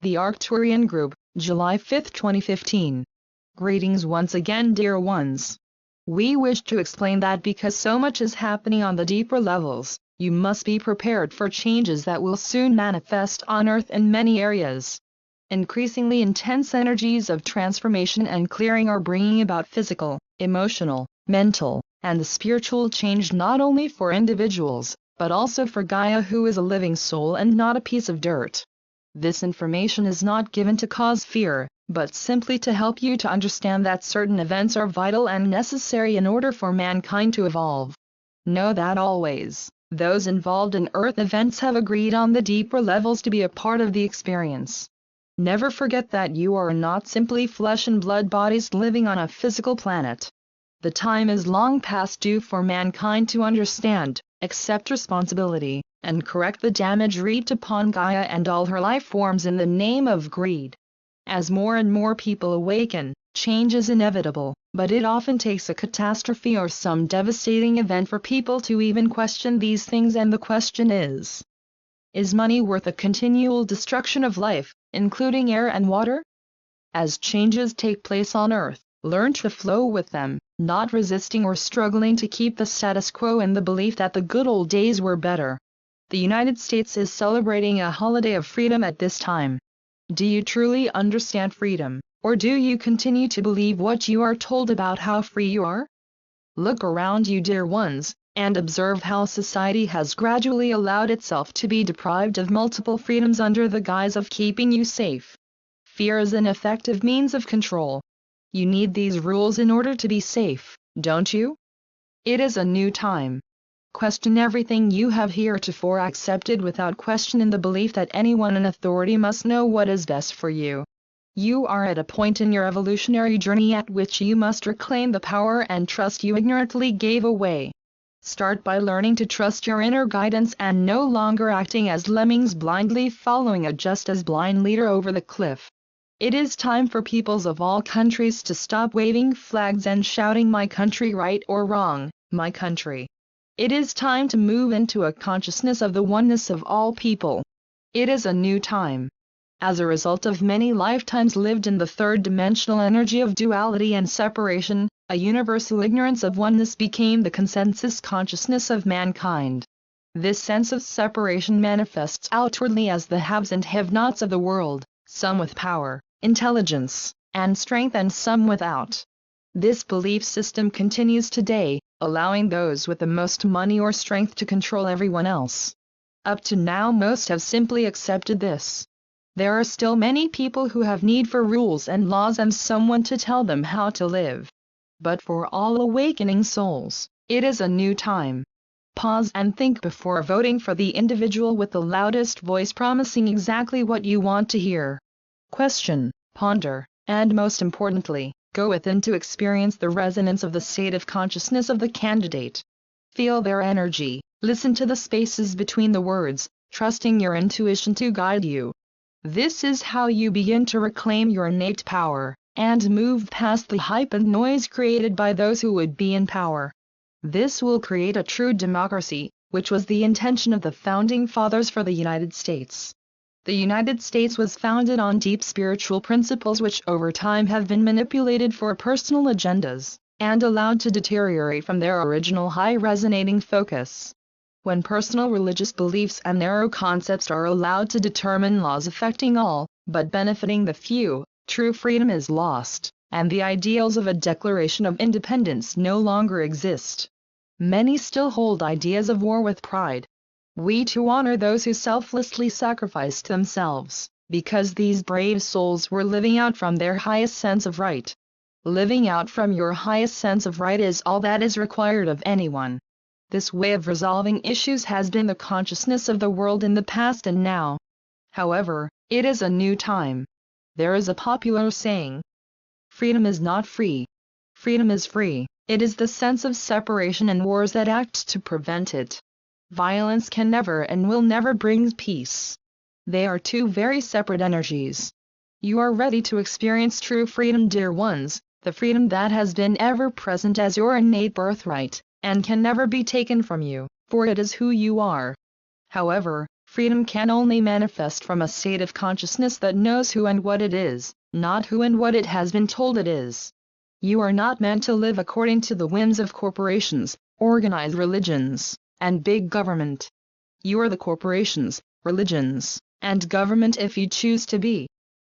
The Arcturian Group, July 5, 2015. Greetings once again, dear ones. We wish to explain that because so much is happening on the deeper levels, you must be prepared for changes that will soon manifest on Earth in many areas. Increasingly intense energies of transformation and clearing are bringing about physical, emotional, mental, and spiritual change not only for individuals, but also for Gaia, who is a living soul and not a piece of dirt. This information is not given to cause fear, but simply to help you to understand that certain events are vital and necessary in order for mankind to evolve. Know that always, those involved in Earth events have agreed on the deeper levels to be a part of the experience. Never forget that you are not simply flesh and blood bodies living on a physical planet. The time is long past due for mankind to understand, accept responsibility, and correct the damage wreaked upon Gaia and all her life forms in the name of greed. As more and more people awaken, change is inevitable, but it often takes a catastrophe or some devastating event for people to even question these things, and the question is money worth the continual destruction of life, including air and water? As changes take place on Earth, learn to flow with them, not resisting or struggling to keep the status quo in the belief that the good old days were better. The United States is celebrating a holiday of freedom at this time. Do you truly understand freedom, or do you continue to believe what you are told about how free you are? Look around you, dear ones, and observe how society has gradually allowed itself to be deprived of multiple freedoms under the guise of keeping you safe. Fear is an effective means of control. You need these rules in order to be safe, don't you? It is a new time. Question everything you have heretofore accepted without question, in the belief that anyone in authority must know what is best for you. You are at a point in your evolutionary journey at which you must reclaim the power and trust you ignorantly gave away. Start by learning to trust your inner guidance and no longer acting as lemmings blindly following a just as blind leader over the cliff. It is time for peoples of all countries to stop waving flags and shouting, "My country, right or wrong, my country." It is time to move into a consciousness of the oneness of all people. It is a new time. As a result of many lifetimes lived in the third-dimensional energy of duality and separation, a universal ignorance of oneness became the consensus consciousness of mankind. This sense of separation manifests outwardly as the haves and have-nots of the world, some with power, intelligence, and strength, and some without. This belief system continues today, allowing those with the most money or strength to control everyone else. Up to now, most have simply accepted this. There are still many people who have need for rules and laws and someone to tell them how to live. But for all awakening souls, it is a new time. Pause and think before voting for the individual with the loudest voice promising exactly what you want to hear. Question, ponder, and most importantly, go within to experience the resonance of the state of consciousness of the candidate. Feel their energy, listen to the spaces between the words, trusting your intuition to guide you. This is how you begin to reclaim your innate power, and move past the hype and noise created by those who would be in power. This will create a true democracy, which was the intention of the Founding Fathers for the United States. The United States was founded on deep spiritual principles which over time have been manipulated for personal agendas, and allowed to deteriorate from their original high-resonating focus. When personal religious beliefs and narrow concepts are allowed to determine laws affecting all, but benefiting the few, true freedom is lost, and the ideals of a Declaration of Independence no longer exist. Many still hold ideas of war with pride. We too honor those who selflessly sacrificed themselves, because these brave souls were living out from their highest sense of right. Living out from your highest sense of right is all that is required of anyone. This way of resolving issues has been the consciousness of the world in the past and now. However, it is a new time. There is a popular saying, "Freedom is not free. Freedom is free." It is the sense of separation and wars that act to prevent it. Violence can never and will never bring peace. They are two very separate energies. You are ready to experience true freedom, dear ones, the freedom that has been ever present as your innate birthright, and can never be taken from you, for it is who you are. However, Freedom can only manifest from a state of consciousness that knows who and what it is, not who and what it has been told it is. You are not meant to live according to the whims of corporations, organized religions, and big government. You are the corporations, religions, and government if you choose to be.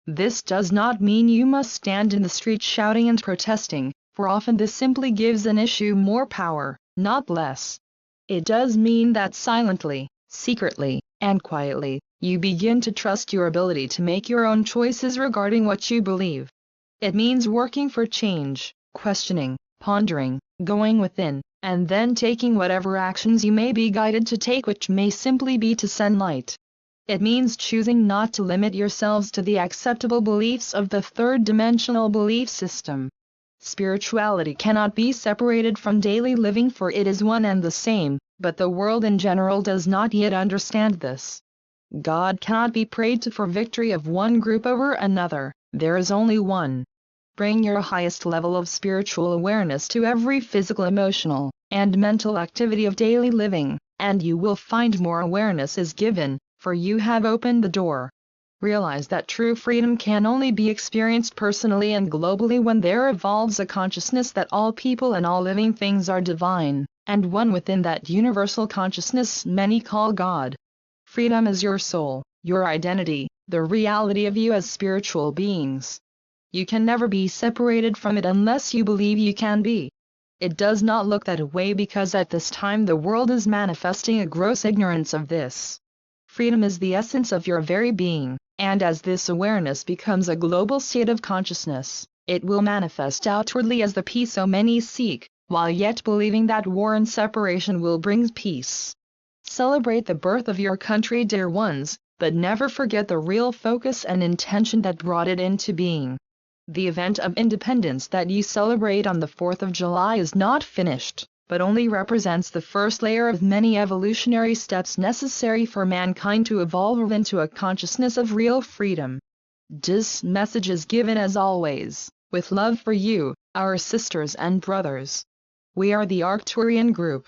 This does not mean you must stand in the street shouting and protesting, for often this simply gives an issue more power, not less. It does mean that silently, secretly, and quietly, you begin to trust your ability to make your own choices regarding what you believe. It means working for change, questioning, pondering, going within, and then taking whatever actions you may be guided to take, which may simply be to send light. It means choosing not to limit yourselves to the acceptable beliefs of the third-dimensional belief system. Spirituality cannot be separated from daily living, for it is one and the same, but the world in general does not yet understand this. God cannot be prayed to for victory of one group over another, there is only one. Bring your highest level of spiritual awareness to every physical, emotional, and mental activity of daily living, and you will find more awareness is given, for you have opened the door. Realize that true freedom can only be experienced personally and globally when there evolves a consciousness that all people and all living things are divine, and one within that universal consciousness many call God. Freedom is your soul, your identity, the reality of you as spiritual beings. You can never be separated from it unless you believe you can be. It does not look that way because at this time the world is manifesting a gross ignorance of this. Freedom is the essence of your very being, and as this awareness becomes a global state of consciousness, it will manifest outwardly as the peace so many seek, while yet believing that war and separation will bring peace. Celebrate the birth of your country, dear ones, but never forget the real focus and intention that brought it into being. The event of independence that you celebrate on the 4th of July is not finished, but only represents the first layer of many evolutionary steps necessary for mankind to evolve into a consciousness of real freedom. This message is given as always, with love for you, our sisters and brothers. We are the Arcturian group.